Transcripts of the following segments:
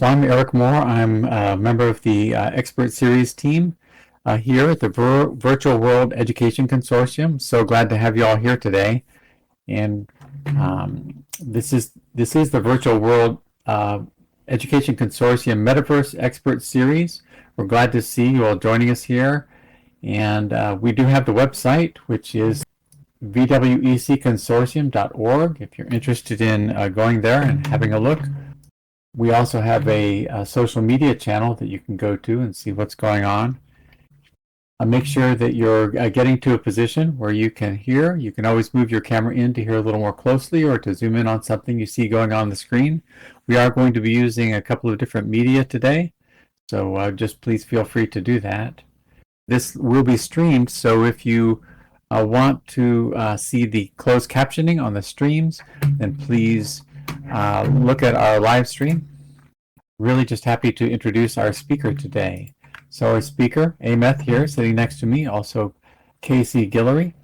So I'm Eric Moore. I'm a member of the Expert Series team here at the Virtual World Education Consortium. So glad to have you all here today. And this is the Virtual World Education Consortium Metaverse Expert Series. We're glad to see you all joining us here. And we do have the website, which is vwecconsortium.org if you're interested in going there and having a look. We also have a social media channel that you can go to and see what's going on. Make sure that you're getting to a position where you can hear. You can always move your camera in to hear a little more closely or to zoom in on something you see going on the screen. We are going to be using a couple of different media today, so just please feel free to do that. This will be streamed, so if you want to see the closed captioning on the streams, then please look at our live stream. Really just happy to introduce our speaker today. So our speaker, Ameth here, sitting next to me, also Casey Guillory,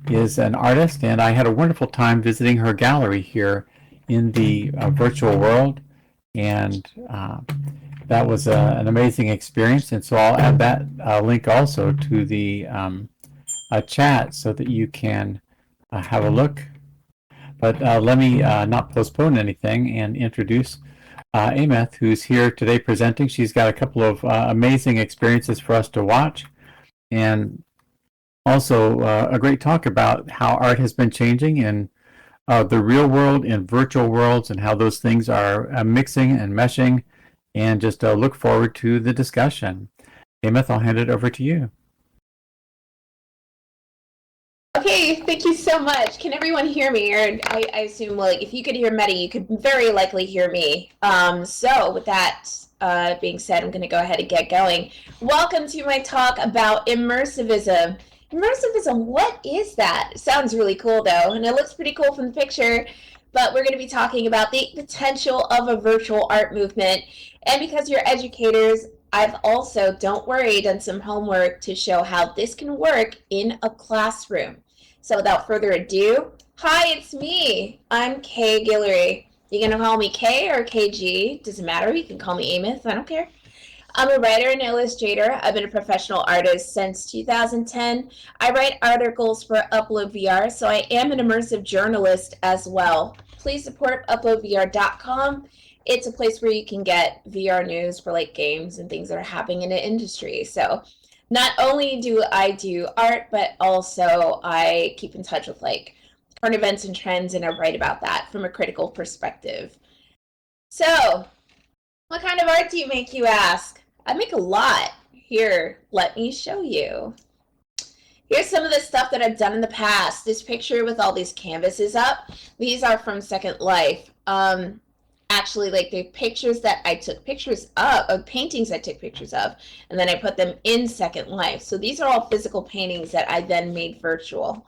is an artist, and I had a wonderful time visiting her gallery here in the virtual world, and that was an amazing experience. And so I'll add that link also to the chat so that you can have a look. But let me not postpone anything and introduce Ameth, who's here today presenting. She's got a couple of amazing experiences for us to watch, and also a great talk about how art has been changing in the real world and virtual worlds and how those things are mixing and meshing, and just look forward to the discussion. Ameth, I'll hand it over to you. Okay, thank you so much. Can everyone hear me? Or I assume, well, if you could hear Mehdi, you could very likely hear me. So with that being said, I'm going to go ahead and get going. Welcome to my talk about immersivism. Immersivism, what is that? It sounds really cool, though, and it looks pretty cool from the picture. But we're going to be talking about the potential of a virtual art movement. And because you're educators, I've also, don't worry, done some homework to show how this can work in a classroom. So without further ado, hi, it's me. I'm Kay Guillory. You gonna call me Kay or KG? Doesn't matter. You can call me Ameth. I don't care. I'm a writer and illustrator. I've been a professional artist since 2010. I write articles for UploadVR, so I am an immersive journalist as well. Please support UploadVR.com. It's a place where you can get VR news for like games and things that are happening in the industry. So not only do I do art, but also I keep in touch with like current events and trends, and I write about that from a critical perspective. So what kind of art do you make, you ask? I make a lot. Here, let me show you. Here's some of the stuff that I've done in the past. This picture with all these canvases up, these are from Second Life. Actually, like the pictures that I took pictures of paintings I took pictures of, and then I put them in Second Life. So these are all physical paintings that I then made virtual.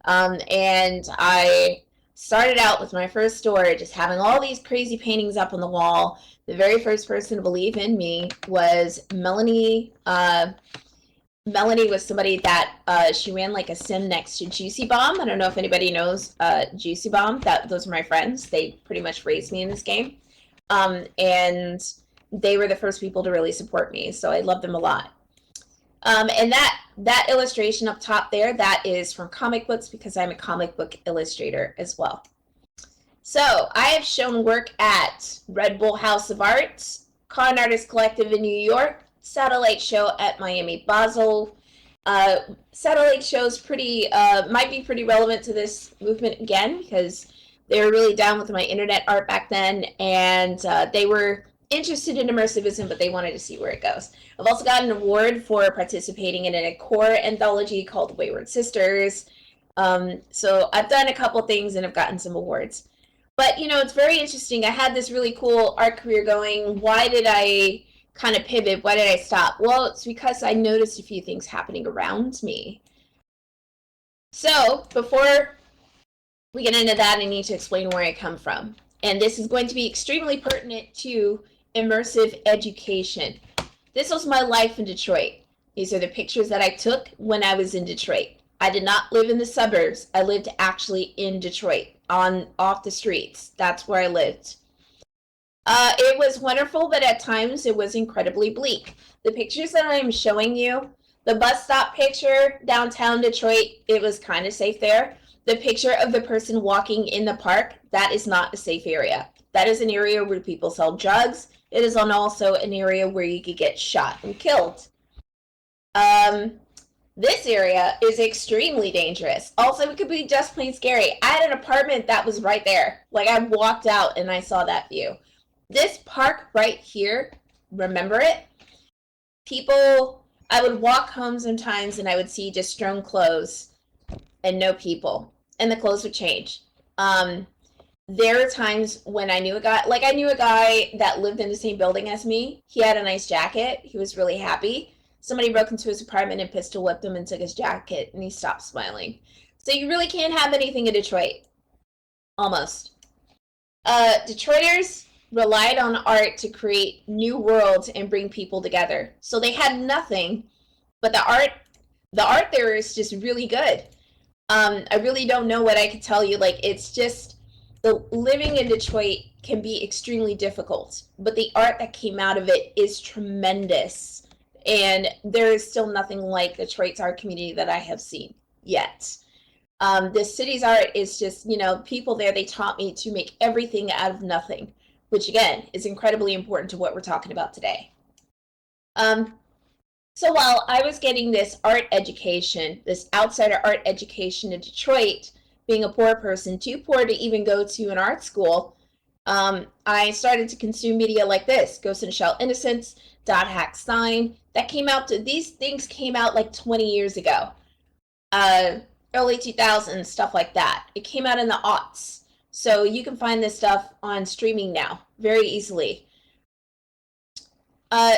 And I started out with my first store just having all these crazy paintings up on the wall. The very first person to believe in me was Melanie. Melanie was somebody that she ran like a sim next to Juicy Bomb. I don't know if anybody knows Juicy Bomb. Those are my friends. They pretty much raised me in this game. And they were the first people to really support me. So I love them a lot. And that illustration up top there, that is from comic books because I'm a comic book illustrator as well. So I have shown work at Red Bull House of Arts, Con Artist Collective in New York, Satellite Show at Miami Basel. Satellite shows might be pretty relevant to this movement again because they were really down with my internet art back then, and they were interested in immersivism, but they wanted to see where it goes. I've also got an award for participating in a core anthology called Wayward Sisters. So I've done a couple things and I've gotten some awards. But, you know, it's very interesting. I had this really cool art career going. Why did I kind of pivot? Why did I stop? Well, it's because I noticed a few things happening around me. So before we get into that, I need to explain where I come from. And this is going to be extremely pertinent to immersive education. This was my life in Detroit. These are the pictures that I took when I was in Detroit. I did not live in the suburbs. I lived actually in Detroit, off the streets. That's where I lived. It was wonderful, but at times it was incredibly bleak. The pictures that I am showing you, the bus stop picture downtown Detroit, it was kind of safe there. The picture of the person walking in the park, that is not a safe area. That is an area where people sell drugs. It is also an area where you could get shot and killed. This area is extremely dangerous. Also, it could be just plain scary. I had an apartment that was right there. Like, I walked out and I saw that view. This park right here, remember it? People, I would walk home sometimes and I would see just strewn clothes and no people, and the clothes would change. There are times when I knew a guy, like I knew a guy that lived in the same building as me. He had a nice jacket. He was really happy. Somebody broke into his apartment and pistol whipped him and took his jacket, and he stopped smiling. So you really can't have anything in Detroit. Almost. Detroiters relied on art to create new worlds and bring people together. So they had nothing, but the art there is just really good. I really don't know what I could tell you. Like, it's just, the living in Detroit can be extremely difficult, but the art that came out of it is tremendous. And there is still nothing like Detroit's art community that I have seen yet. The city's art is just, people there, they taught me to make everything out of nothing, which again is incredibly important to what we're talking about today. So while I was getting this art education, this outsider art education in Detroit, being a poor person, too poor to even go to an art school, I started to consume media like this: Ghost in the Shell Innocence, Dot Hack Sign. These things came out like 20 years ago. Early 2000s, stuff like that. It came out in the aughts. So you can find this stuff on streaming now very easily.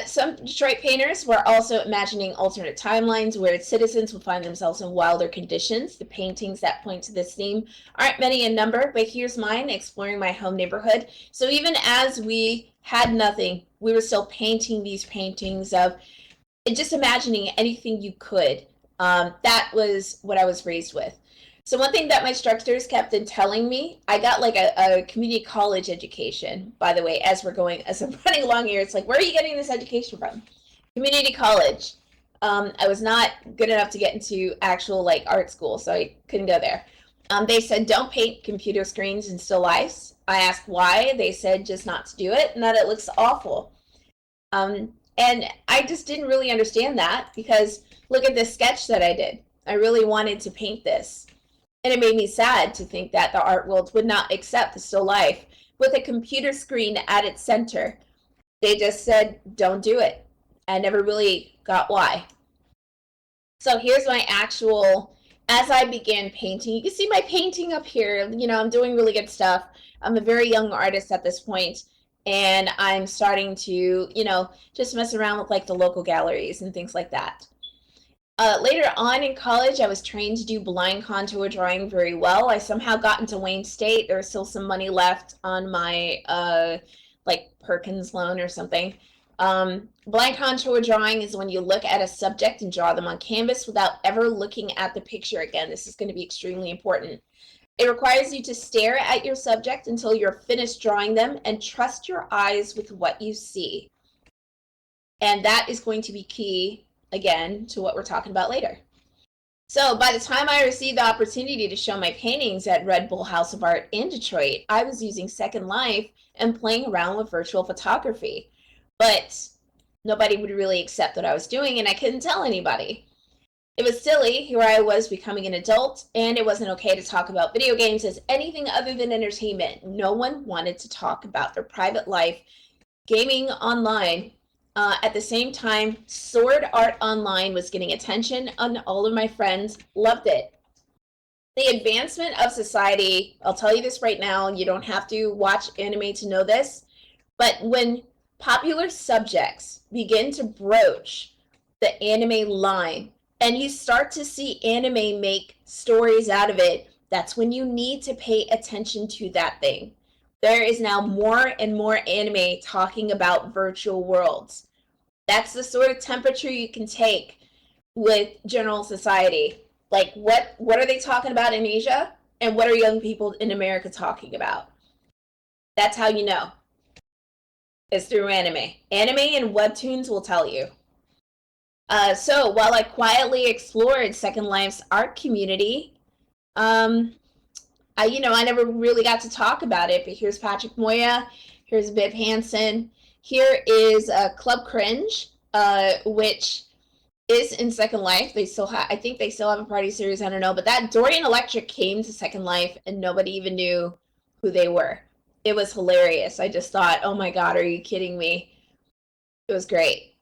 Some Detroit painters were also imagining alternate timelines where its citizens would find themselves in wilder conditions. The paintings that point to this theme aren't many in number, but here's mine, exploring my home neighborhood. So even as we had nothing, we were still painting these paintings of just imagining anything you could. That was what I was raised with. So one thing that my instructors kept on telling me, I got like a community college education, by the way, as I'm running along here. It's like, where are you getting this education from? Community college. I was not good enough to get into actual like art school, so I couldn't go there. They said, don't paint computer screens and still lifes. I asked why. They said just not to do it and that it looks awful. And I just didn't really understand that, because look at this sketch that I did. I really wanted to paint this. And it made me sad to think that the art world would not accept the still life with a computer screen at its center. They just said, don't do it. I never really got why. So here's my actual, as I began painting, you can see my painting up here. I'm doing really good stuff. I'm a very young artist at this point, and I'm starting to, just mess around with like the local galleries and things like that. Later on in college, I was trained to do blind contour drawing very well. I somehow got into Wayne State. There was still some money left on my like Perkins loan or something. Blind contour drawing is when you look at a subject and draw them on canvas without ever looking at the picture again. This is going to be extremely important. It requires you to stare at your subject until you're finished drawing them and trust your eyes with what you see. And that is going to be key, again, to what we're talking about later. So by the time I received the opportunity to show my paintings at Red Bull House of Art in Detroit, I was using Second Life and playing around with virtual photography. But nobody would really accept what I was doing, and I couldn't tell anybody. It was silly. Here I was becoming an adult, and it wasn't okay to talk about video games as anything other than entertainment. No one wanted to talk about their private life gaming online. At the same time, sword art online was getting attention, and all of my friends loved it. The advancement of society, I'll tell you this right now, you don't have to watch anime to know this, but when popular subjects begin to broach the anime line, and you start to see anime make stories out of it, that's when you need to pay attention to that thing. There is now more and more anime talking about virtual worlds. That's the sort of temperature you can take with general society. Like, what are they talking about in Asia? And what are young people in America talking about? That's how you know. is through anime. Anime and webtoons will tell you. So while I quietly explored Second Life's art community, I never really got to talk about it, but here's Patrick Moya, here's Viv Hansen, here is Club Cringe, which is in Second Life. They still have, I think they still have a party series, I don't know, but that Dorian Electric came to Second Life and nobody even knew who they were. It was hilarious. I just thought, oh my God, are you kidding me? It was great.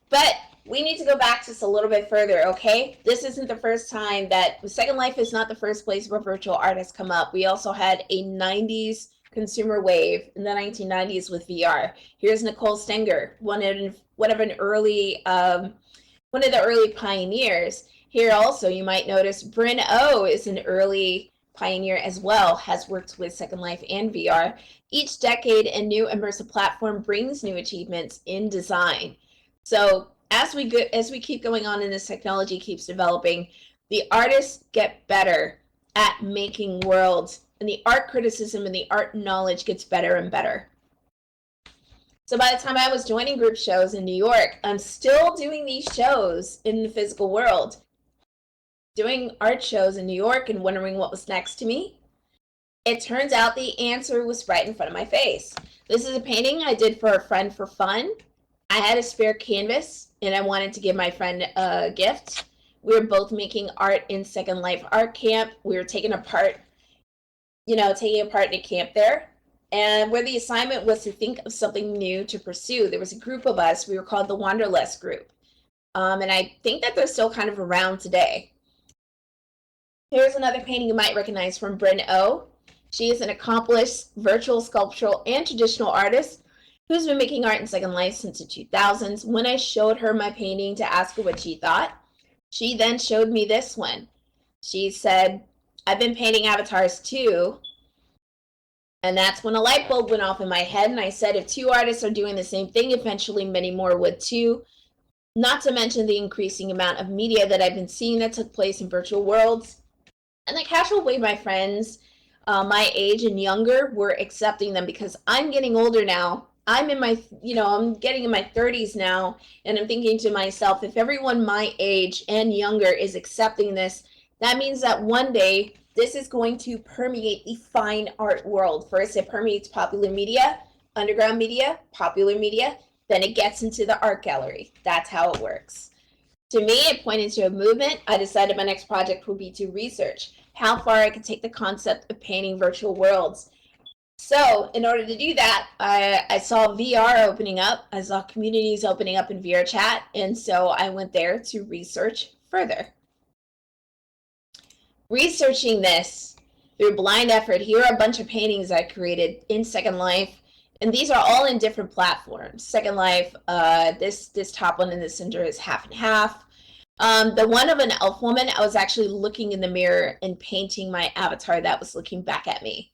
But we need to go back just a little bit further, okay? This isn't the first time that Second Life is not the first place where virtual art has come up. We also had a 90s consumer wave in the 1990s with VR. Here's Nicole Stenger, one of the early pioneers. Here also, you might notice Bryn O is an early pioneer as well, has worked with Second Life and VR. Each decade, a new immersive platform brings new achievements in design. So as we keep going on and this technology keeps developing, the artists get better at making worlds, and the art criticism and the art knowledge gets better and better. So by the time I was joining group shows in New York, I'm still doing these shows in the physical world, doing art shows in New York and wondering what was next to me. It turns out the answer was right in front of my face. This is a painting I did for a friend for fun. I had a spare canvas and I wanted to give my friend a gift. We were both making art in Second Life Art Camp. We were taking apart in a camp there. And where the assignment was to think of something new to pursue, there was a group of us. We were called the Wanderlust Group. And I think that they're still kind of around today. Here's another painting you might recognize from Bryn O. She is an accomplished virtual, sculptural, and traditional artist who's been making art in Second Life since the 2000s. When I showed her my painting to ask her what she thought, she then showed me this one. She said, I've been painting avatars too. And that's when a light bulb went off in my head. And I said, if two artists are doing the same thing, eventually many more would too. Not to mention the increasing amount of media that I've been seeing that took place in virtual worlds. And the casual way my friends my age and younger were accepting them, because I'm getting older now. I'm getting in my 30s now, and I'm thinking to myself, if everyone my age and younger is accepting this, that means that one day this is going to permeate the fine art world. First, it permeates popular media, underground media, popular media, then it gets into the art gallery. That's how it works. To me, it pointed to a movement. I decided my next project would be to research how far I could take the concept of painting virtual worlds. So in order to do that, I saw VR opening up. I saw communities opening up in VR chat. And so I went there to research further. Researching this through blind effort, here are a bunch of paintings I created in Second Life. And these are all in different platforms. Second Life, this top one in the center is half and half. The one of an elf woman, I was actually looking in the mirror and painting my avatar that was looking back at me.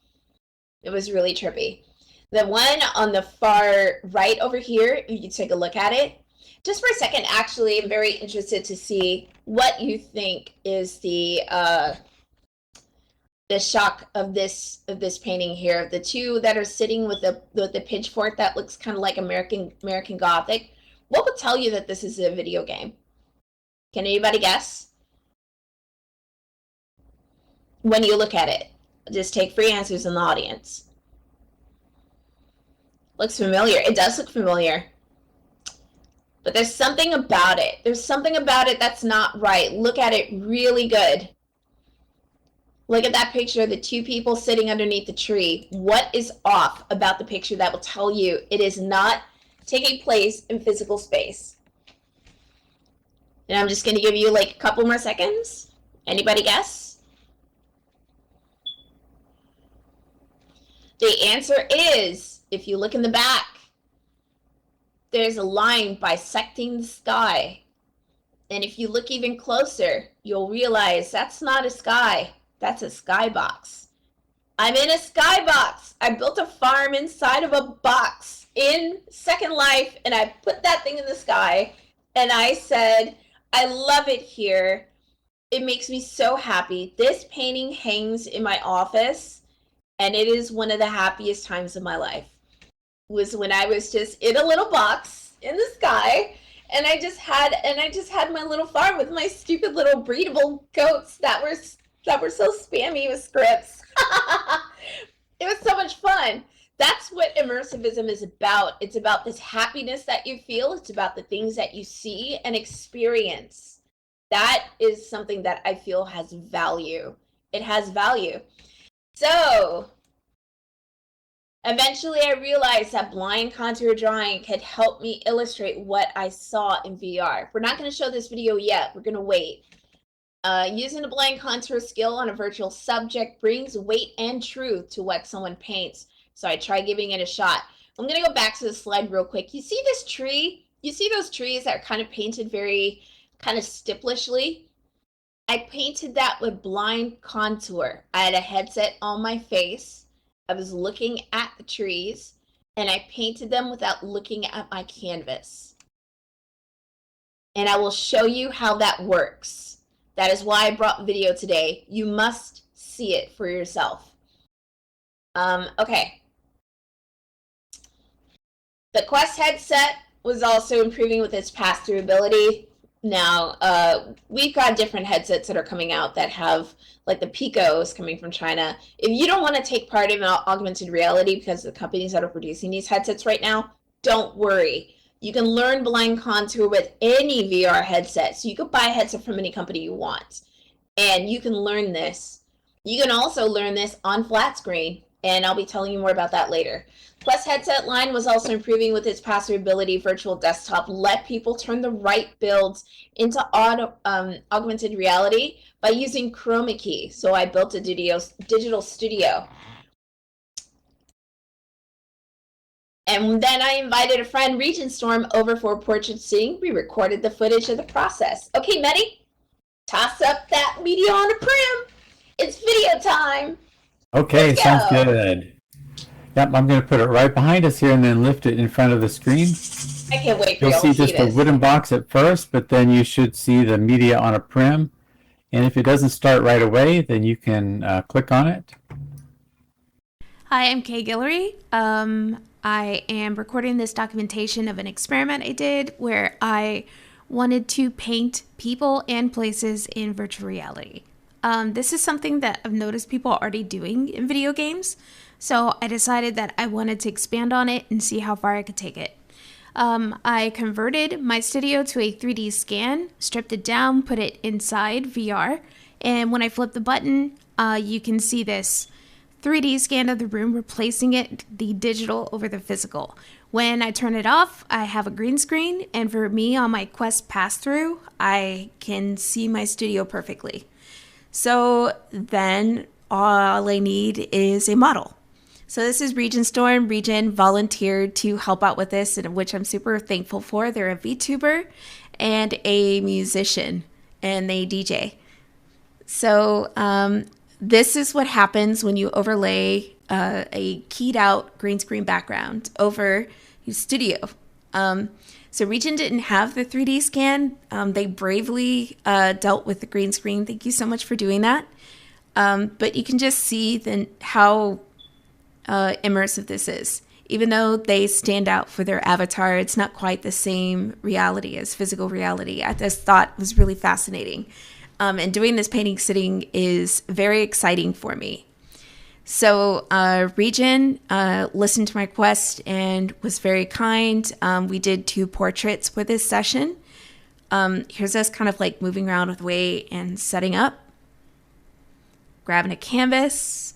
It was really trippy. The one on the far right over here, you can take a look at it. Just for a second, actually, I'm very interested to see what you think is the shock of this painting here. The two that are sitting with the pitchfork that looks kind of like American Gothic. What would tell you that this is a video game? Can anybody guess? When you look at it, just take free answers in the audience. Looks familiar. It does look familiar. But there's something about it. There's something about it that's not right. Look at it really good. Look at that picture of the two people sitting underneath the tree. What is off about the picture that will tell you it is not taking place in physical space? And I'm just going to give you like a couple more seconds. Anybody guess? The answer is, if you look in the back, there's a line bisecting the sky. And if you look even closer, you'll realize that's not a sky. That's a skybox. I'm in a skybox. I built a farm inside of a box in Second Life, and I put that thing in the sky, and I said, I love it here. It makes me so happy. This painting hangs in my office, and it is one of the happiest times of my life. was when I was just in a little box in the sky, and I just had my little farm with my stupid little breedable goats that were so spammy with scripts. It was so much fun. That's what immersivism is about. It's about this happiness that you feel. It's about the things that you see and experience. That is something that I feel has value. It has value. So eventually I realized that blind contour drawing could help me illustrate what I saw in VR. We're not going to show this video yet. We're going to wait. Using the blind contour skill on a virtual subject brings weight and truth to what someone paints. So I try giving it a shot. I'm going to go back to the slide real quick. You see this tree? You see those trees that are kind of painted very kind of stipplishly? I painted that with blind contour. I had a headset on my face. I was looking at the trees, and I painted them without looking at my canvas. And I will show you how that works. That is why I brought video today. You must see it for yourself. Okay. The Quest headset was also improving with its pass-through ability. Now, we've got different headsets that are coming out that have, like the Picos coming from China. If you don't want to take part in augmented reality because the companies that are producing these headsets right now, don't worry. You can learn blind contour with any VR headset. So you could buy a headset from any company you want. And you can learn this. You can also learn this on flat screen. And I'll be telling you more about that later. Plus, headset line was also improving with its pass-through ability. Virtual desktop let people turn the right builds into augmented reality by using chroma key. So I built a digital studio. And then I invited a friend, Regent Storm, over for portrait sitting. We recorded the footage of the process. Okay, Medi, toss up that media on a prim. It's video time. Okay, sounds good. Yep, I'm going to put it right behind us here and then lift it in front of the screen. I can't wait for You'll y'all see to see just a this. wooden box at first, but then you should see the media on a prim. And if it doesn't start right away, then you can click on it. Hi, I'm Guillory. I am recording this documentation of an experiment I did where I wanted to paint people and places in virtual reality. This is something that I've noticed people are already doing in video games, so I decided that I wanted to expand on it and see how far I could take it. I converted my studio to a 3D scan, stripped it down, put it inside VR, and when I flip the button, you can see this 3D scan of the room, replacing the digital over the physical. When I turn it off, I have a green screen, and for me on my Quest pass-through, I can see my studio perfectly. So then all I need is a model. So this is Regent Storm. Regent volunteered to help out with this, which I'm super thankful for. They're a VTuber and a musician, and they DJ. So this is what happens when you overlay a keyed out green screen background over your studio. So Regent didn't have the 3D scan. They bravely dealt with the green screen. Thank you so much for doing that. But you can just see how immersive this is. Even though they stand out for their avatar, it's not quite the same reality as physical reality. I just thought it was really fascinating. And doing this painting sitting is very exciting for me. So Regent listened to my request and was very kind. We did 2 portraits for this session. Here's us kind of like moving around with weight and setting up, grabbing a canvas,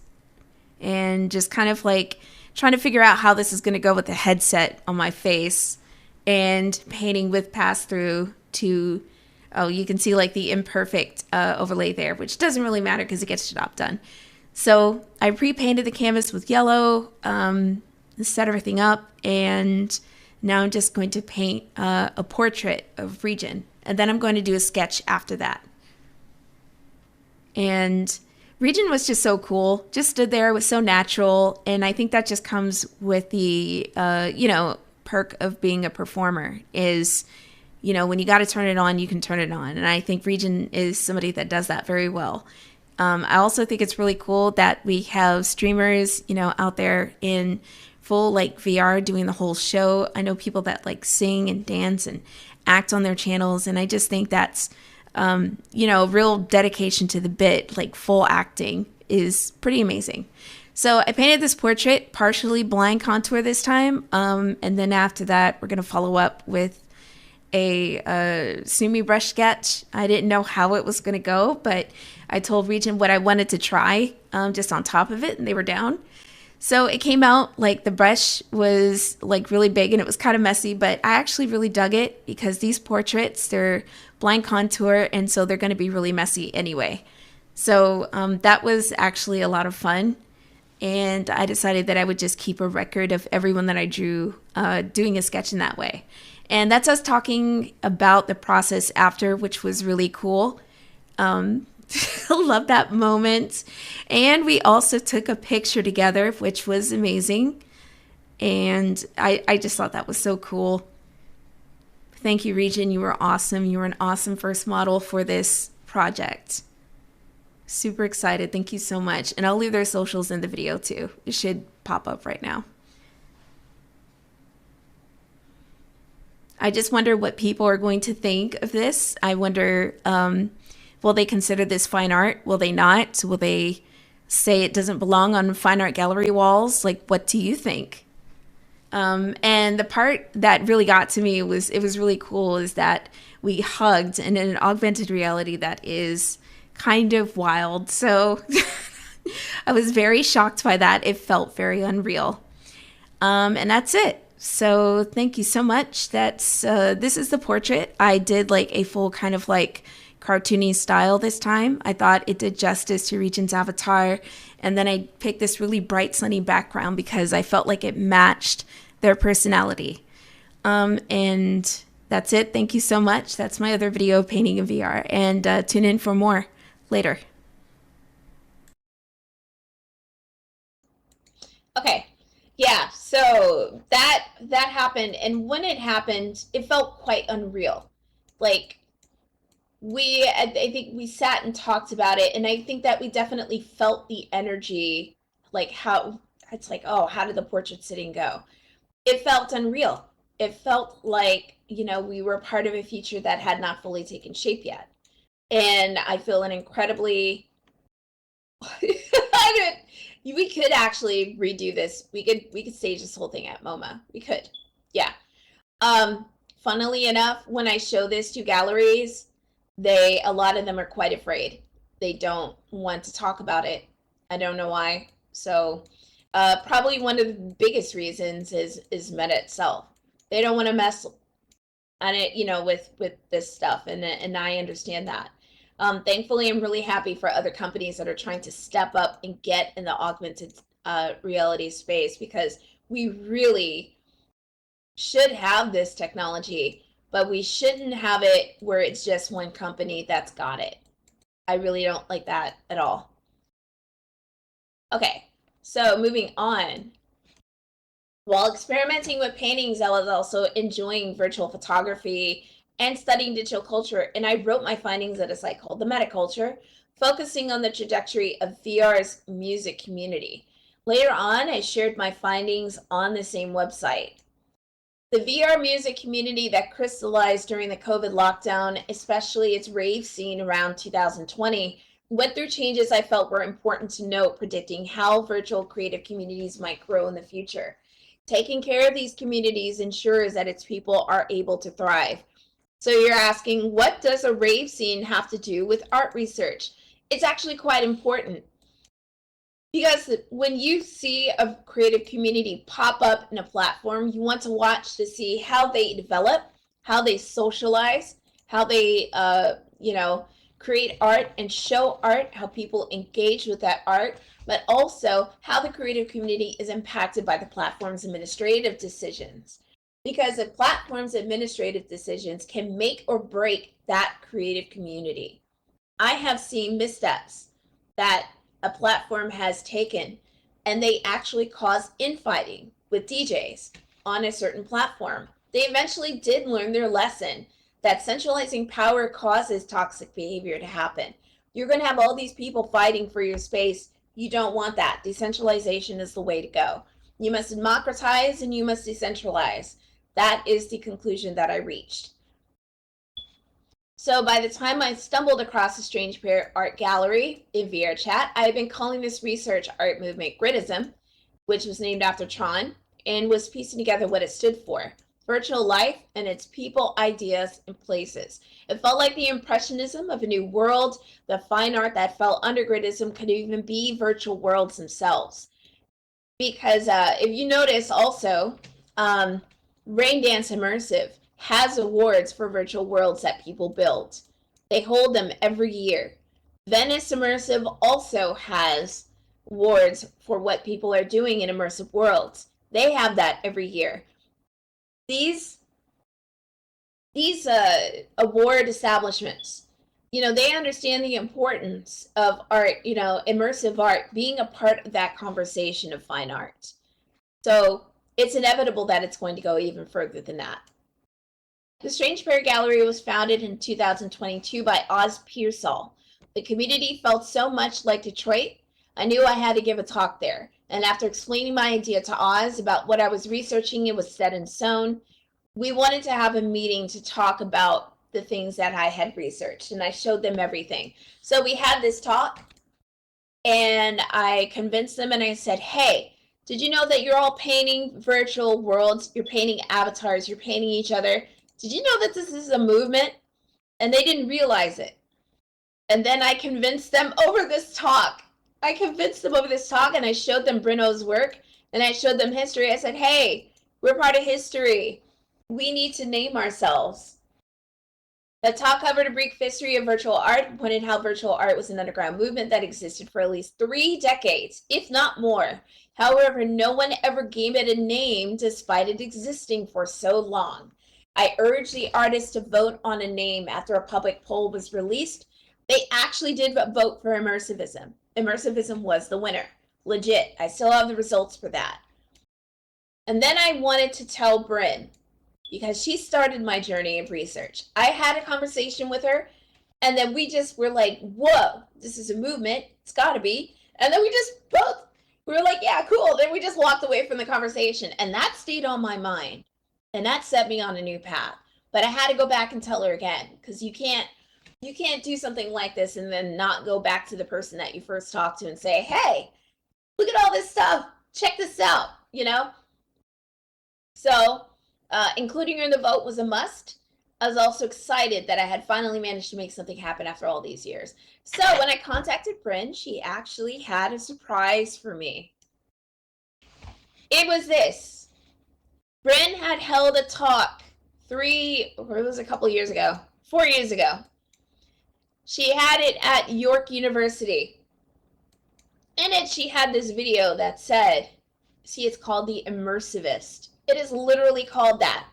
and just kind of like trying to figure out how this is going to go with the headset on my face and painting with pass-through to... Oh, you can see like the imperfect overlay there, which doesn't really matter because it gets the job done. So I pre-painted the canvas with yellow, set everything up, and now I'm just going to paint a portrait of Regent. And then I'm going to do a sketch after that. And Regent was just so cool, just stood there, was so natural, and I think that just comes with the, perk of being a performer is... when you got to turn it on, you can turn it on. And I think Regent is somebody that does that very well. I also think it's really cool that we have streamers, out there in full like VR doing the whole show. I know people that like sing and dance and act on their channels, and I just think that's real dedication to the bit, like full acting is pretty amazing. So I painted this portrait, partially blind contour this time, and then after that we're gonna follow up with a sumi brush sketch. I didn't know how it was gonna go, but I told Regent what I wanted to try, just on top of it, and they were down. So it came out like the brush was like really big and it was kind of messy, but I actually really dug it because these portraits, they're blind contour, and so they're going to be really messy anyway. So that was actually a lot of fun, and I decided that I would just keep a record of everyone that I drew doing a sketch in that way. And that's us talking about the process after, which was really cool. I love that moment. And we also took a picture together, which was amazing. And I just thought that was so cool. Thank you, Regent. You were awesome. You were an awesome first model for this project. Super excited. Thank you so much. And I'll leave their socials in the video too. It should pop up right now. I just wonder what people are going to think of this. I wonder, will they consider this fine art? Will they not? Will they say it doesn't belong on fine art gallery walls? Like, what do you think? And the part that really got to me was, it was really cool, is that we hugged, and in an augmented reality that is kind of wild. So I was very shocked by that. It felt very unreal. And that's it. So thank you so much. That's this is the portrait. I did like a full kind of like cartoony style this time. I thought it did justice to Regent's avatar. And then I picked this really bright sunny background because I felt like it matched their personality. And that's it. Thank you so much. That's my other video, painting in VR. And tune in for more later. Okay. Yeah, so that happened, and when it happened, it felt quite unreal. Like, I think we sat and talked about it, and I think that we definitely felt the energy, like how it's like, oh, how did the portrait sitting go? It felt unreal. It felt like, we were part of a future that had not fully taken shape yet. And I feel an incredibly we could actually redo this. We could stage this whole thing at MoMA. We could. Yeah. Funnily enough, when I show this to galleries, a lot of them are quite afraid. They don't want to talk about it. I don't know why. So probably one of the biggest reasons is Meta itself. They don't want to mess on it, with this stuff, and I understand that. Thankfully, I'm really happy for other companies that are trying to step up and get in the augmented reality space, because we really should have this technology, but we shouldn't have it where it's just one company that's got it. I really don't like that at all. Okay, so moving on. While experimenting with paintings, I was also enjoying virtual photography and studying digital culture, and I wrote my findings at a site called The Metaculture, focusing on the trajectory of VR's music community. Later on, I shared my findings on the same website. The VR music community that crystallized during the COVID lockdown, especially its rave scene around 2020, went through changes I felt were important to note, predicting how virtual creative communities might grow in the future. Taking care of these communities ensures that its people are able to thrive. So you're asking, what does a rave scene have to do with art research? It's actually quite important, because when you see a creative community pop up in a platform, you want to watch to see how they develop, how they socialize, how they, create art and show art, how people engage with that art, but also how the creative community is impacted by the platform's administrative decisions. Because the platform's administrative decisions can make or break that creative community. I have seen missteps that a platform has taken, and they actually cause infighting with DJs on a certain platform. They eventually did learn their lesson that centralizing power causes toxic behavior to happen. You're going to have all these people fighting for your space. You don't want that. Decentralization is the way to go. You must democratize and you must decentralize. That is the conclusion that I reached. So by the time I stumbled across the Strange Pair Art Gallery in VR chat, I had been calling this research art movement Griddism, which was named after Tron, and was piecing together what it stood for. Virtual life and its people, ideas, and places. It felt like the impressionism of a new world. The fine art that fell under Griddism could even be virtual worlds themselves. Because if you notice also, Rain Dance Immersive has awards for virtual worlds that people build. They hold them every year. Venice Immersive also has awards for what people are doing in immersive worlds. They have that every year. These award establishments, they understand the importance of art, immersive art being a part of that conversation of fine art. So it's inevitable that it's going to go even further than that. The Strange Pair Gallery was founded in 2022 by Oz Pearsall. The community felt so much like Detroit, I knew I had to give a talk there. And after explaining my idea to Oz about what I was researching, it was set in stone. We wanted to have a meeting to talk about the things that I had researched, and I showed them everything. So we had this talk, and I convinced them, and I said, hey, did you know that you're all painting virtual worlds? You're painting avatars, you're painting each other. Did you know that this is a movement? And they didn't realize it. And then I convinced them over this talk. And I showed them Brino's work, and I showed them history. I said, hey, we're part of history. We need to name ourselves. The talk covered a brief history of virtual art and pointed how virtual art was an underground movement that existed for at least 3 decades, if not more. However, no one ever gave it a name despite it existing for so long. I urged the artists to vote on a name after a public poll was released. They actually did vote for Immersivism. Immersivism was the winner. Legit. I still have the results for that. And then I wanted to tell Bryn, because she started my journey of research. I had a conversation with her, and then we just were like, whoa, this is a movement. It's got to be. And then we were like, yeah, cool. Then we just walked away from the conversation, and that stayed on my mind. And that set me on a new path. But I had to go back and tell her again, because you can't do something like this and then not go back to the person that you first talked to and say, hey, look at all this stuff. Check this out, So including her in the vote was a must. I was also excited that I had finally managed to make something happen after all these years. So when I contacted Bryn, she actually had a surprise for me. It was this. Bryn had held a talk 4 years ago. She had it at York University. In it, she had this video that said, see, it's called The Immersivist. It is literally called that.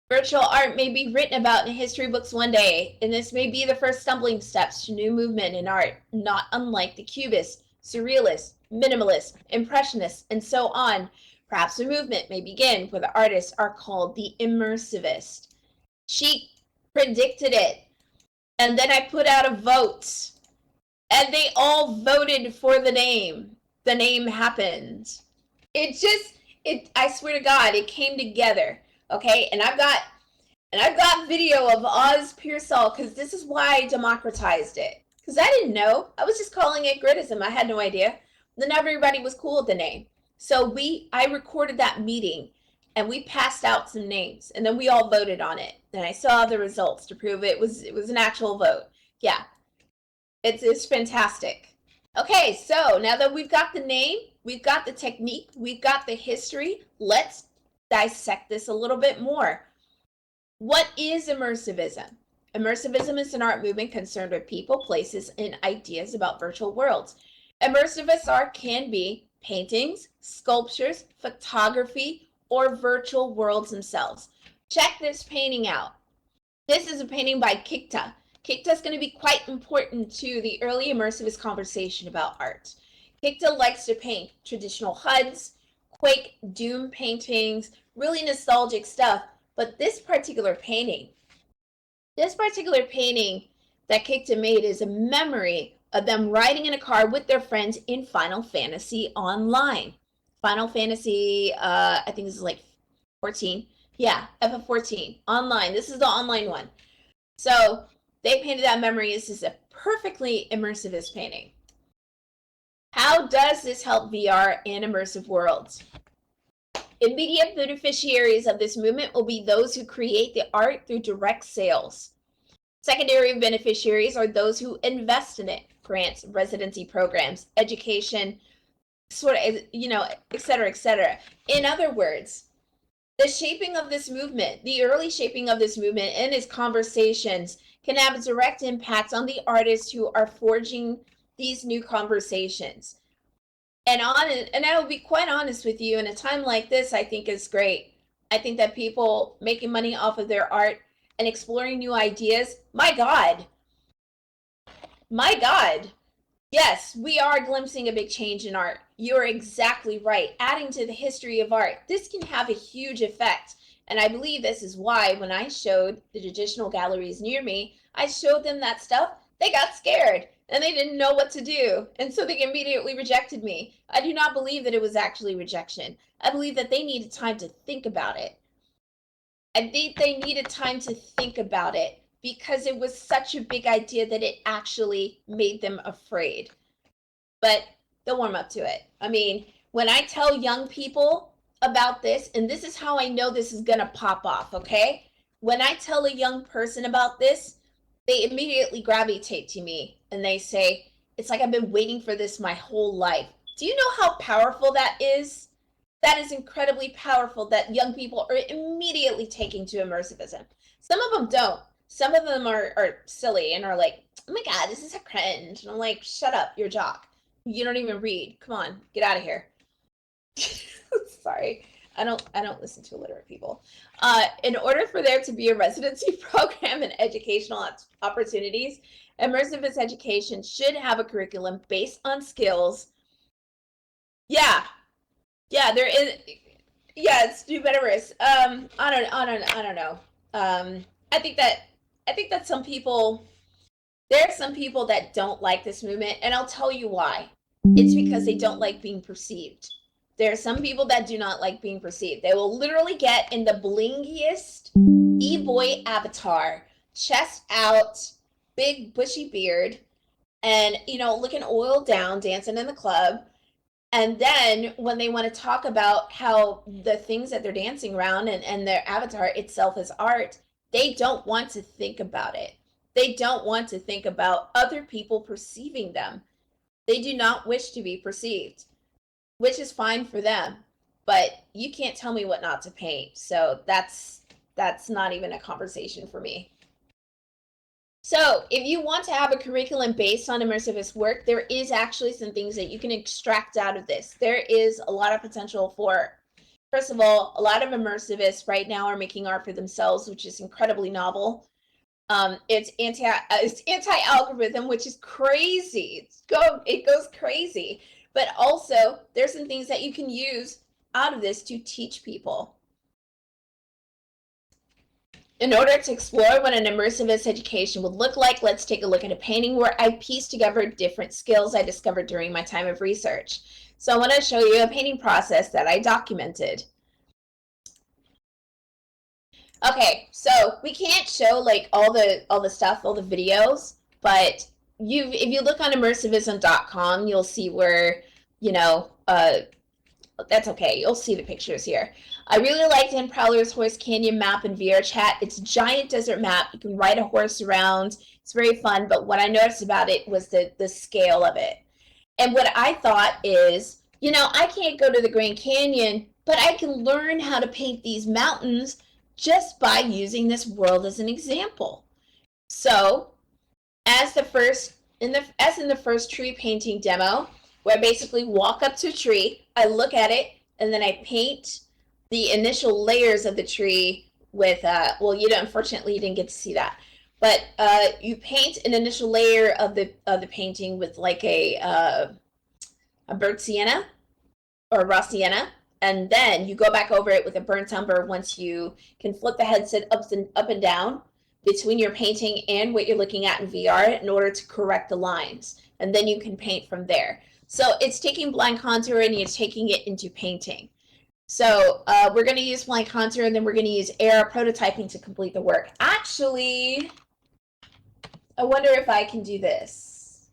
Virtual art may be written about in history books one day, and this may be the first stumbling steps to new movement in art, not unlike the Cubists, Surrealists, Minimalists, Impressionists, and so on. Perhaps a movement may begin where the artists are called the Immersivist. She predicted it. And then I put out a vote. And they all voted for the name. The name happened. I swear to God, it came together. Okay? And I've got video of Oz Pearsall, because this is why I democratized it. Because I didn't know. I was just calling it Griddism. I had no idea. Then everybody was cool with the name. So I recorded that meeting, and we passed out some names, and then we all voted on it. And I saw the results to prove it was an actual vote. Yeah, it's fantastic. Okay, so now that we've got the name, we've got the technique, we've got the history, let's dissect this a little bit more. What is immersivism? Immersivism is an art movement concerned with people, places, and ideas about virtual worlds. Immersivist art can be paintings, sculptures, photography, or virtual worlds themselves. Check this painting out. This is a painting by Kikta. Kikta is going to be quite important to the early immersivist conversation about art. Kikta likes to paint traditional HUDs, Quake, Doom paintings, really nostalgic stuff. But this particular painting that Kikta made is a memory of them riding in a car with their friends in Final Fantasy Online. Final Fantasy, I think this is like 14. Yeah, FF14 online. This is the online one. So they painted that memory. This is a perfectly immersivist painting. How does this help VR and immersive worlds? Immediate beneficiaries of this movement will be those who create the art through direct sales. Secondary beneficiaries are those who invest in it, grants, residency programs, education, sort of, et cetera, et cetera. In other words, the shaping of this movement, the early shaping of this movement and its conversations can have a direct impact on the artists who are forging these new conversations. And I will be quite honest with you, in a time like this, I think is great. I think that people making money off of their art and exploring new ideas, my God, yes, we are glimpsing a big change in art. You're exactly right. Adding to the history of art, this can have a huge effect. And I believe this is why when I showed the traditional galleries near me, I showed them that stuff, they got scared and they didn't know what to do. And so they immediately rejected me. I do not believe that it was actually rejection. I believe that they needed time to think about it. I think they needed time to think about it because it was such a big idea that it actually made them afraid. But they'll warm up to it. I mean, when I tell young people about this, and this is how I know this is going to pop off, okay? When I tell a young person about this, they immediately gravitate to me and they say, it's like I've been waiting for this my whole life. Do you know how powerful that is? That is incredibly powerful that young people are immediately taking to immersivism. Some of them don't. Some of them are silly and are like, oh my God, this is a cringe. And I'm like, shut up, you're a jock. You don't even read. Come on, get out of here. Sorry. I don't listen to illiterate people. In order for there to be a residency program and educational opportunities, immersivist education should have a curriculum based on skills. Yeah, there is. Yeah, it's do better risk. I don't know. I think that some people, there are some people that don't like this movement, and I'll tell you why. It's because they don't like being perceived. There are some people that do not like being perceived. They will literally get in the blingiest e-boy avatar, chest out, big bushy beard, and looking oiled down, dancing in the club. And then when they want to talk about how the things that they're dancing around and their avatar itself is art, they don't want to think about it. They don't want to think about other people perceiving them. They do not wish to be perceived, which is fine for them. But you can't tell me what not to paint. So that's not even a conversation for me. So if you want to have a curriculum based on immersivist work, there is actually some things that you can extract out of this. There is a lot of potential for, first of all, a lot of immersivists right now are making art for themselves, which is incredibly novel. It's anti-algorithm, which is crazy. It goes crazy. But also, there's some things that you can use out of this to teach people. In order to explore what an immersivist education would look like, let's take a look at a painting where I pieced together different skills I discovered during my time of research. So I want to show you a painting process that I documented. Okay, so we can't show like all the stuff, all the videos, but if you look on immersivism.com, you'll see where, that's okay. You'll see the pictures here. I really liked Dan Prowler's Horse Canyon map in VR chat. It's a giant desert map. You can ride a horse around. It's very fun. But what I noticed about it was the scale of it. And what I thought is, I can't go to the Grand Canyon, but I can learn how to paint these mountains just by using this world as an example. So, as in the first tree painting demo, where I basically walk up to a tree, I look at it, and then I paint the initial layers of the tree with, unfortunately you didn't get to see that, but you paint an initial layer of the painting with like a burnt sienna or raw sienna, and then you go back over it with a burnt umber once you can flip the headset up and down between your painting and what you're looking at in VR in order to correct the lines. And then you can paint from there. So it's taking blind contour and you're taking it into painting. So we're going to use blind contour, and then we're going to use AR prototyping to complete the work. Actually, I wonder if I can do this.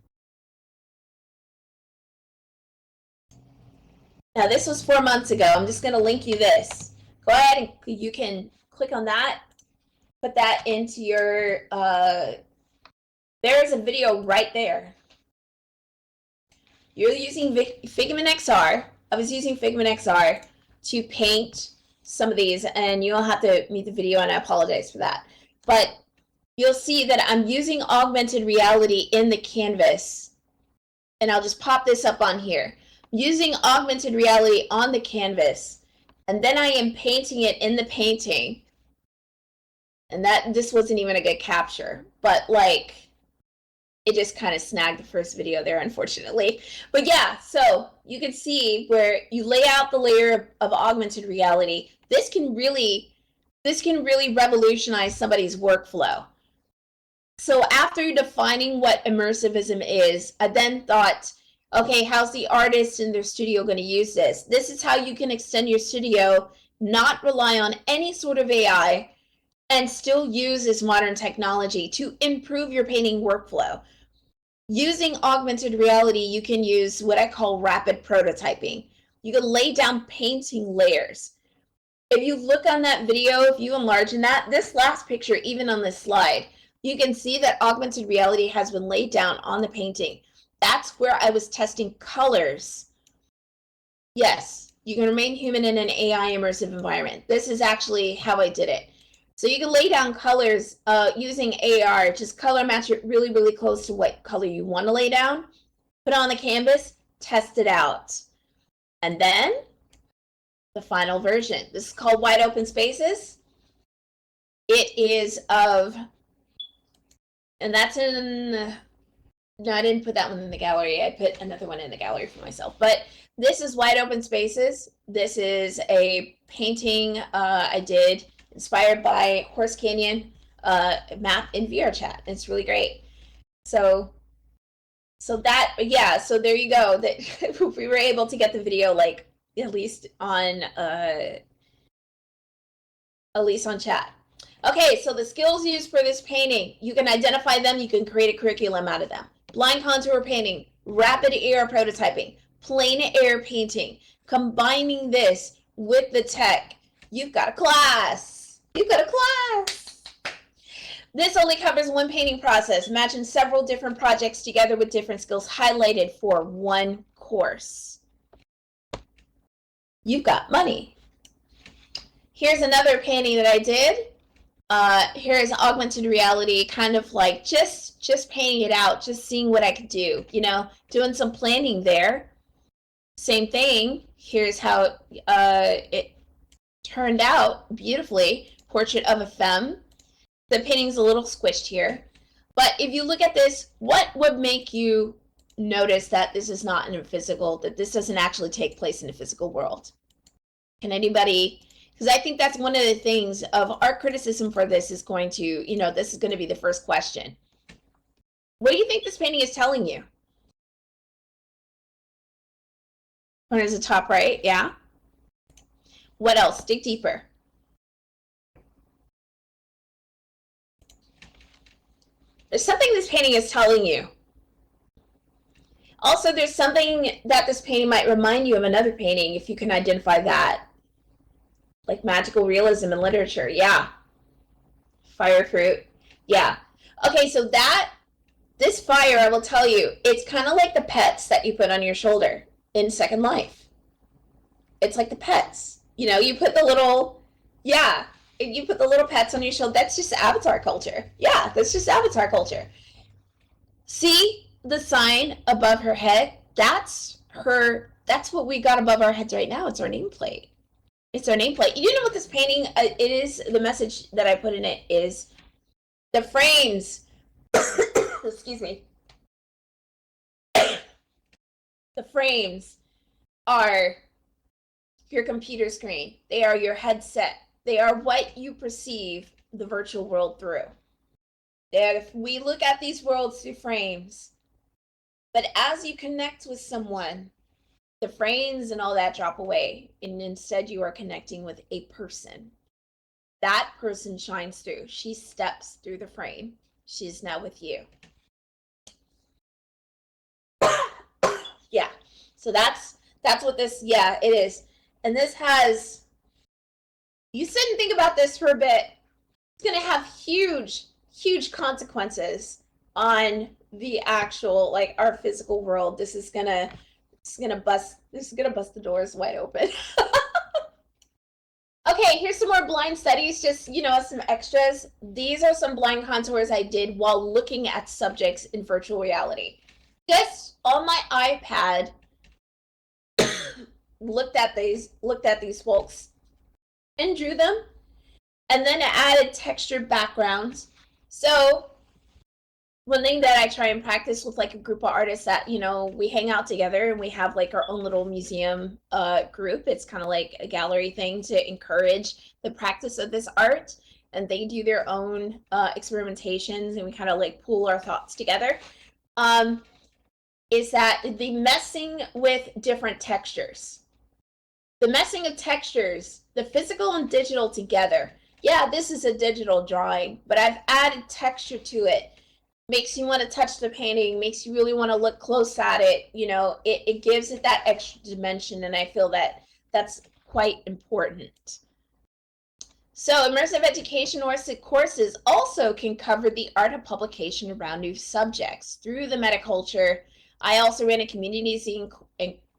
Now, this was 4 months ago. I'm just going to link you this. Go ahead and you can click on that. Put that into your, there's a video right there. You're using Figma XR. I was using Figma XR to paint some of these, and you'll have to mute the video, and I apologize for that. But you'll see that I'm using augmented reality in the canvas, and I'll just pop this up on here. Using augmented reality on the canvas, and then I am painting it in the painting. And this wasn't even a good capture, but like, it just kind of snagged the first video there, unfortunately. But yeah, so you can see where you lay out the layer of augmented reality. This can really revolutionize somebody's workflow. So after defining what immersivism is, I then thought, okay, how's the artist in their studio going to use this? This is how you can extend your studio, not rely on any sort of AI, and still use this modern technology to improve your painting workflow. Using augmented reality, you can use what I call rapid prototyping. You can lay down painting layers. If you look on that video, if you enlarge in that, this last picture, even on this slide, you can see that augmented reality has been laid down on the painting. That's where I was testing colors. Yes, you can remain human in an AI immersive environment. This is actually how I did it. So you can lay down colors using AR, just color match it really, really close to what color you want to lay down. Put it on the canvas, test it out. And then the final version. This is called Wide Open Spaces. It is of, and that's in, no, I didn't put that one in the gallery. I put another one in the gallery for myself. But this is Wide Open Spaces. This is a painting I did inspired by Horse Canyon map in VR chat. It's really great. So that, yeah, so there you go. That we were able to get the video like at least on chat. Okay, so the skills used for this painting, you can identify them, you can create a curriculum out of them. Blind contour painting, rapid AR prototyping, plain air painting, combining this with the tech. You've got a class. You've got a class. This only covers one painting process. Imagine several different projects together with different skills highlighted for one course. You've got money. Here's another painting that I did. Here's augmented reality, kind of like just painting it out, just seeing what I could do, you know, doing some planning there. Same thing. Here's how it turned out beautifully. Portrait of a femme. The painting's a little squished here. But if you look at this, what would make you notice that this is not in a physical, that this doesn't actually take place in a physical world? Can anybody, because I think that's one of the things of our criticism for this is going to, you know, this is going to be the first question. What do you think this painting is telling you? What is the top right? Yeah. What else? Dig deeper. There's something this painting is telling you. Also, there's something that this painting might remind you of another painting, if you can identify that. Like magical realism in literature. Yeah. Fire fruit. Yeah. Okay, so this fire, I will tell you, it's kind of like the pets that you put on your shoulder in Second Life. It's like the pets. You know, you put the little, yeah, you put the little pets on your shoulder. That's just avatar culture. Yeah, that's just avatar culture. See the sign above her head? That's what we got above our heads right now. It's our nameplate. It's our nameplate. You know what this painting, it is, the message that I put in it is the frames, excuse me, the frames are your computer screen. They are your headset. They are what you perceive the virtual world through. If we look at these worlds through frames, but as you connect with someone, the frames and all that drop away, and instead you are connecting with a person. That person shines through. She steps through the frame. She's now with you. Yeah. So that's what this, yeah, it is. And this has, you sit and think about this for a bit. It's going to have huge consequences on the actual, like, our physical world. This is gonna bust the doors wide open. Okay, here's some more blind studies, just, you know, some extras. These are some blind contours I did while looking at subjects in virtual reality. Just on my iPad, looked at these folks and drew them, and then added textured backgrounds. So one thing that I try and practice with like a group of artists that, you know, we hang out together and we have like our own little museum group. It's kind of like a gallery thing to encourage the practice of this art, and they do their own experimentations, and we kind of like pool our thoughts together. Is that the messing with different textures. The messing of textures, the physical and digital together. Yeah, this is a digital drawing, but I've added texture to it. Makes you want to touch the painting, makes you really want to look close at it. You know, it gives it that extra dimension, and I feel that that's quite important. So immersive education courses also can cover the art of publication around new subjects. Through the Metaculture, I also ran a community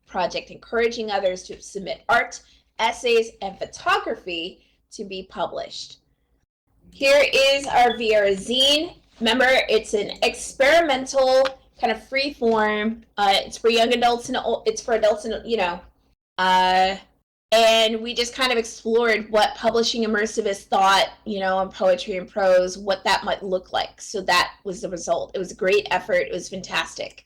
project encouraging others to submit art, essays, and photography to be published. Here is our VR zine. Remember, it's an experimental kind of free form. It's for young adults and it's for adults and, you know, and we just kind of explored what publishing immersivists thought, you know, on poetry and prose, what that might look like. So that was the result. It was a great effort. It was fantastic.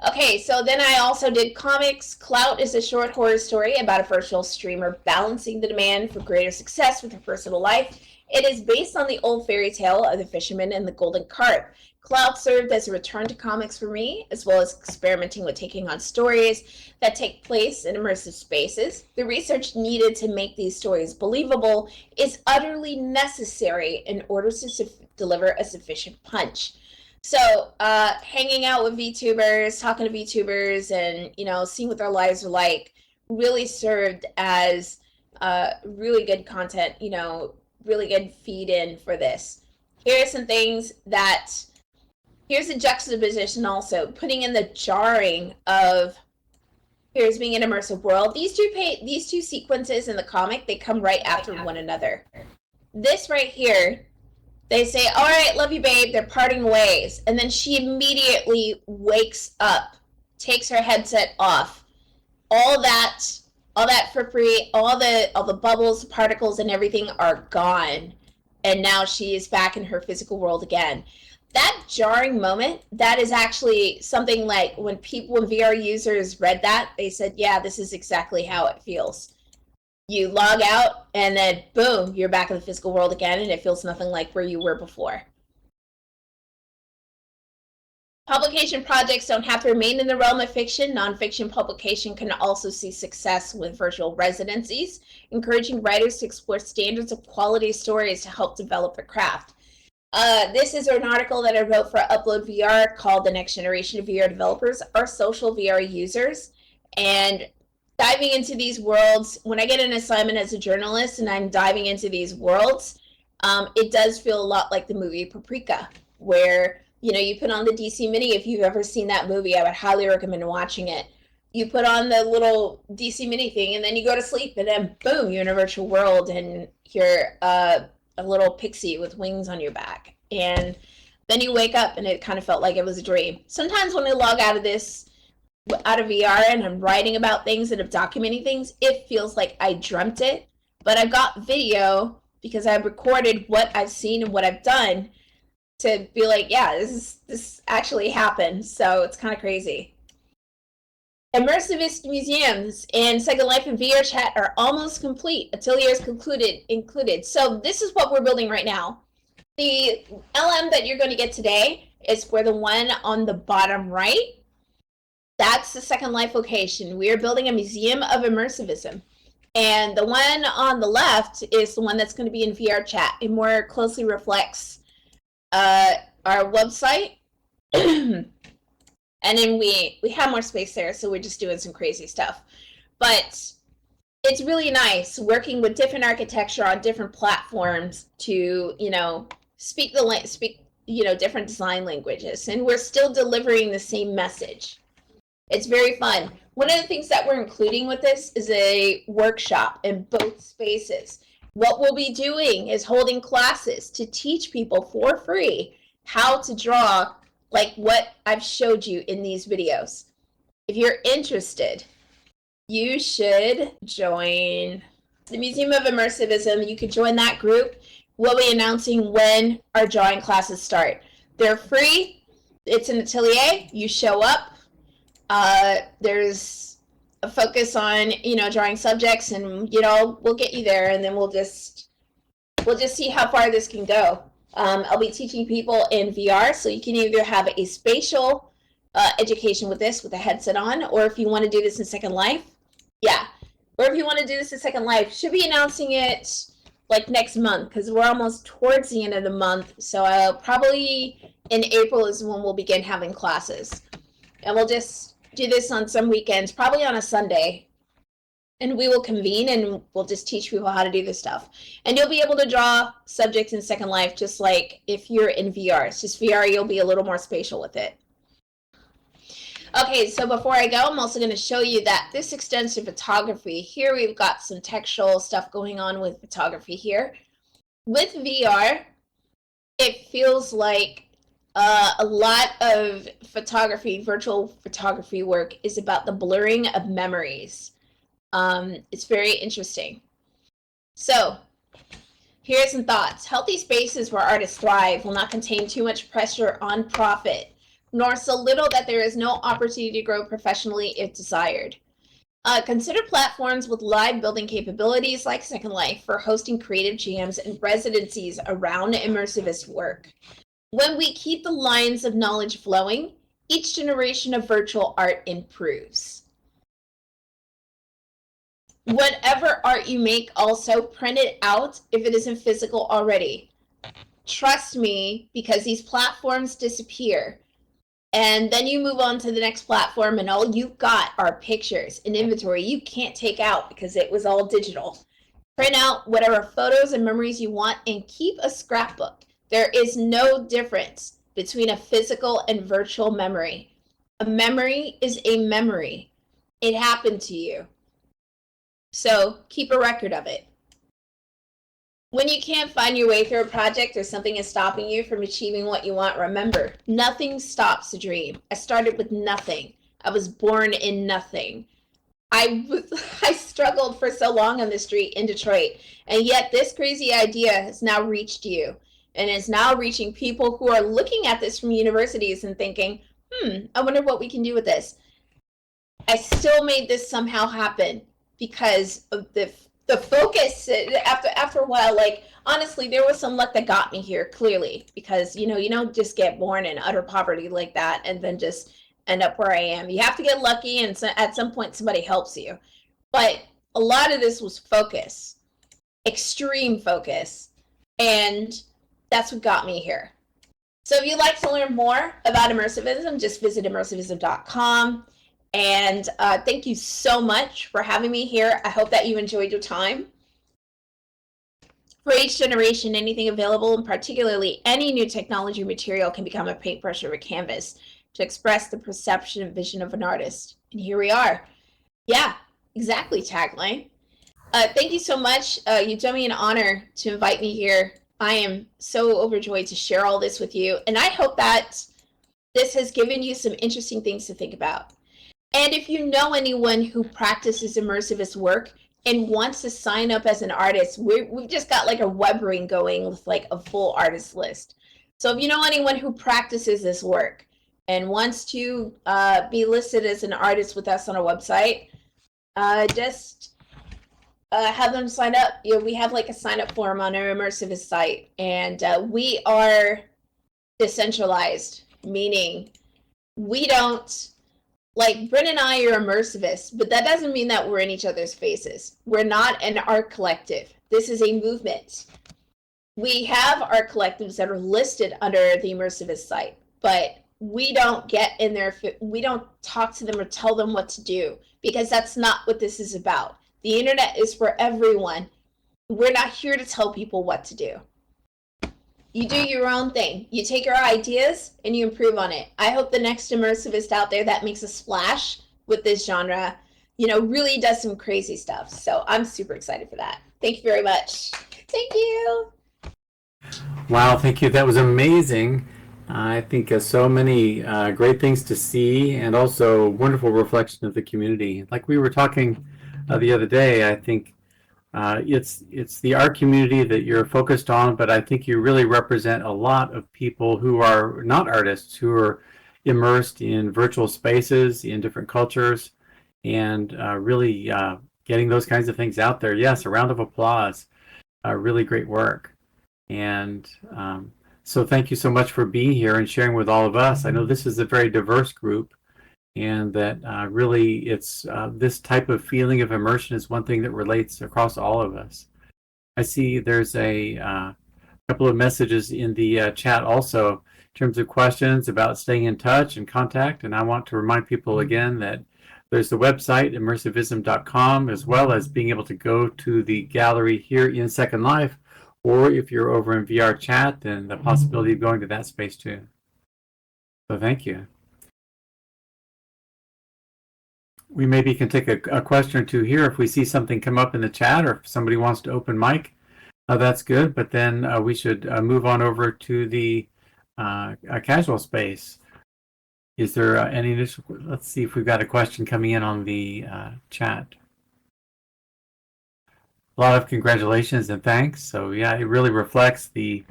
Okay, so then I also did comics. Clout is a short horror story about a virtual streamer balancing the demand for greater success with her personal life. It is based on the old fairy tale of the fisherman and the golden carp. Clout served as a return to comics for me, as well as experimenting with taking on stories that take place in immersive spaces. The research needed to make these stories believable is utterly necessary in order to deliver a sufficient punch. So hanging out with VTubers, talking to VTubers, and, you know, seeing what their lives are like really served as really good content, you know, really good feed in for this. Here are some things that, here's a juxtaposition also, putting in the jarring of, here's being an immersive world. These two sequences in the comic, they come right after one another. This right here, they say, all right, love you, babe. They're parting ways. And then she immediately wakes up, takes her headset off. All that frippery, all the bubbles, particles, and everything are gone. And now she is back in her physical world again. That jarring moment, that is actually something like when VR users read that, they said, yeah, this is exactly how it feels. You log out, and then boom, you're back in the physical world again, and it feels nothing like where you were before. Publication projects don't have to remain in the realm of fiction. Nonfiction publication can also see success with virtual residencies, encouraging writers to explore standards of quality stories to help develop their craft. This is an article that I wrote for UploadVR called "The Next Generation of VR Developers Are Social VR Users," and diving into these worlds, when I get an assignment as a journalist and I'm diving into these worlds, it does feel a lot like the movie Paprika, where, you know, you put on the DC Mini. If you've ever seen that movie, I would highly recommend watching it. You put on the little DC Mini thing, and then you go to sleep, and then boom, you're in a virtual world, and you're a little pixie with wings on your back. And then you wake up, and it kind of felt like it was a dream. Sometimes when I log out of VR and I'm writing about things and I'm documenting things, it feels like I dreamt it, but I've got video because I've recorded what I've seen and what I've done to be like, yeah, this actually happened. So it's kind of crazy. Immersivist museums and Second Life and VR chat are almost complete. Ateliers included. So this is what we're building right now. The LM that you're going to get today is for the one on the bottom right. That's the Second Life location. We are building a Museum of Immersivism. And the one on the left is the one that's going to be in VR chat. It more closely reflects our website. And then we have more space there, so we're just doing some crazy stuff. But it's really nice working with different architecture on different platforms to, speak different design languages. And we're still delivering the same message. It's very fun. One of the things that we're including with this is a workshop in both spaces. What we'll be doing is holding classes to teach people for free how to draw like what I've showed you in these videos. If you're interested, you should join the Museum of Immersivism. You could join that group. We'll be announcing when our drawing classes start. They're free. It's an atelier. You show up. There's a focus on, drawing subjects, and, we'll get you there, and then we'll just see how far this can go. I'll be teaching people in VR, so you can either have a spatial education with this, with a headset on, or if you want to do this in Second Life, should be announcing it like next month, because we're almost towards the end of the month, so probably in April is when we'll begin having classes. And we'll just do this on some weekends, probably on a Sunday. And we will convene and we'll just teach people how to do this stuff. And you'll be able to draw subjects in Second Life just like if you're in VR. It's just VR, you'll be a little more spatial with it. Okay, so before I go, I'm also going to show you that this extends to photography. Here we've got some textual stuff going on with photography here. With VR, it feels like a lot of photography, virtual photography work is about the blurring of memories. It's very interesting. So here are some thoughts. Healthy spaces where artists thrive will not contain too much pressure on profit, nor so little that there is no opportunity to grow professionally if desired. Consider platforms with live building capabilities like Second Life for hosting creative jams and residencies around immersivist work. When we keep the lines of knowledge flowing, each generation of virtual art improves. Whatever art you make, also print it out if it isn't physical already. Trust me, because these platforms disappear. And then you move on to the next platform and all you've got are pictures and inventory you can't take out because it was all digital. Print out whatever photos and memories you want and keep a scrapbook. There is no difference between a physical and virtual memory. A memory is a memory. It happened to you. So keep a record of it. When you can't find your way through a project or something is stopping you from achieving what you want, remember, nothing stops a dream. I started with nothing. I was born in nothing. I struggled for so long on the street in Detroit, and yet this crazy idea has now reached you. And is now reaching people who are looking at this from universities and thinking, I wonder what we can do with this. I still made this somehow happen because of the focus. After a while, like, honestly, there was some luck that got me here, clearly, because, you don't just get born in utter poverty like that and then just end up where I am. You have to get lucky, and so at some point somebody helps you. But a lot of this was focus, extreme focus, and that's what got me here. So if you'd like to learn more about immersivism, just visit immersivism.com. And thank you so much for having me here. I hope that you enjoyed your time. For each generation, anything available, and particularly any new technology or material, can become a paintbrush or a canvas to express the perception and vision of an artist. And here we are. Yeah, exactly, tagline. Thank you so much. You've done me an honor to invite me here. I am so overjoyed to share all this with you, and I hope that this has given you some interesting things to think about. And if you know anyone who practices immersivist work and wants to sign up as an artist, we've just got like a web ring going with like a full artist list. So if you know anyone who practices this work and wants to be listed as an artist with us on our website, just have them sign up. We have like a sign up form on our Immersivist site, and we are decentralized, meaning we don't, like, Bryn and I are immersivists, but that doesn't mean that we're in each other's faces. We're not an art collective. This is a movement. We have art collectives that are listed under the Immersivist site, but we don't get in there. We don't talk to them or tell them what to do, because that's not what this is about. The internet is for everyone. We're not here to tell people what to do. You do your own thing. You take your ideas and you improve on it. I hope the next immersivist out there that makes a splash with this genre, really does some crazy stuff. So I'm super excited for that. Thank you very much. Thank you. Wow, thank you. That was amazing. I think so many great things to see, and also wonderful reflection of the community. Like we were talking the other day, I think it's the art community that you're focused on, but I think you really represent a lot of people who are not artists, who are immersed in virtual spaces, in different cultures, and really getting those kinds of things out there. Yes, a round of applause. Really great work. And so thank you so much for being here and sharing with all of us. I know this is a very diverse group, and that really it's this type of feeling of immersion is one thing that relates across all of us. I see there's a couple of messages in the chat also in terms of questions about staying in touch and contact, and I want to remind people again that there's the website immersivism.com, as well as being able to go to the gallery here in Second Life, or if you're over in VR chat, then the possibility of going to that space too. So thank you. We maybe can take a question or two here if we see something come up in the chat, or if somebody wants to open mic, that's good. But then we should move on over to the casual space. Is there any initial? Let's see if we've got a question coming in on the chat. A lot of congratulations and thanks. So yeah, it really reflects the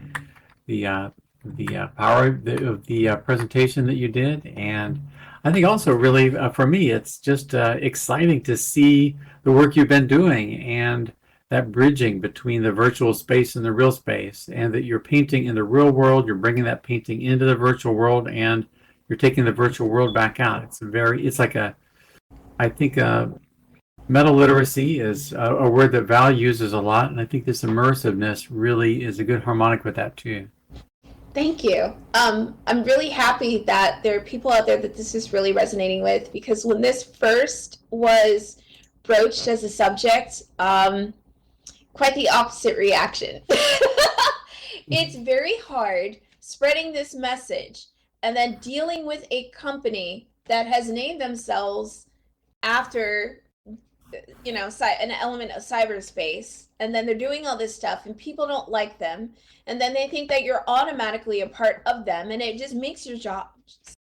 power of the presentation that you did, and I think also really for me, it's just exciting to see the work you've been doing and that bridging between the virtual space and the real space, and that you're painting in the real world, you're bringing that painting into the virtual world, and you're taking the virtual world back out. It's like I think meta literacy is a word that Val uses a lot, and I think this immersiveness really is a good harmonic with that too. Thank you. I'm really happy that there are people out there that this is really resonating with, because when this first was broached as a subject, quite the opposite reaction. It's very hard spreading this message and then dealing with a company that has named themselves after an element of cyberspace, and then they're doing all this stuff and people don't like them, and then they think that you're automatically a part of them, and it just makes your job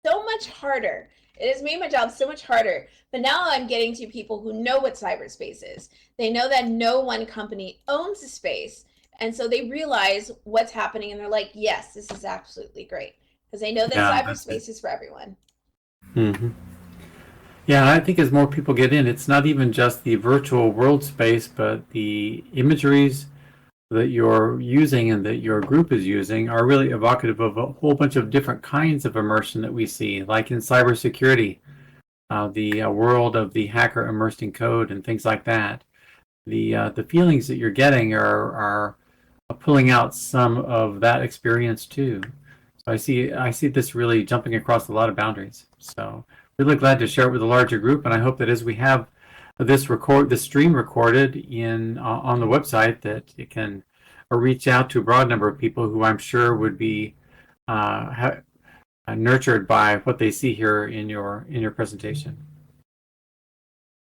so much harder. It has made my job so much harder. But now I'm getting to people who know what cyberspace is. They know that no one company owns the space, and so they realize what's happening, and they're like, yes, this is absolutely great, because they know that cyberspace is for everyone. Mm-hmm. Yeah, and I think as more people get in, it's not even just the virtual world space, but the imageries that you're using and that your group is using are really evocative of a whole bunch of different kinds of immersion that we see, like in cybersecurity, the world of the hacker immersed in code and things like that. The feelings that you're getting are pulling out some of that experience too. So I see this really jumping across a lot of boundaries. So really glad to share it with a larger group, and I hope that as we have this stream recorded on the website, that it can reach out to a broad number of people who I'm sure would be nurtured by what they see here in your presentation.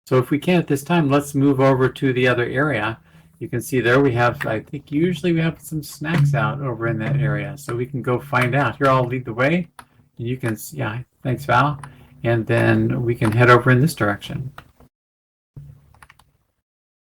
So if we can at this time, let's move over to the other area. You can see there we have, I think usually we have some snacks out over in that area, so we can go find out. Here, I'll lead the way, and you can, yeah, thanks Val. And then we can head over in this direction.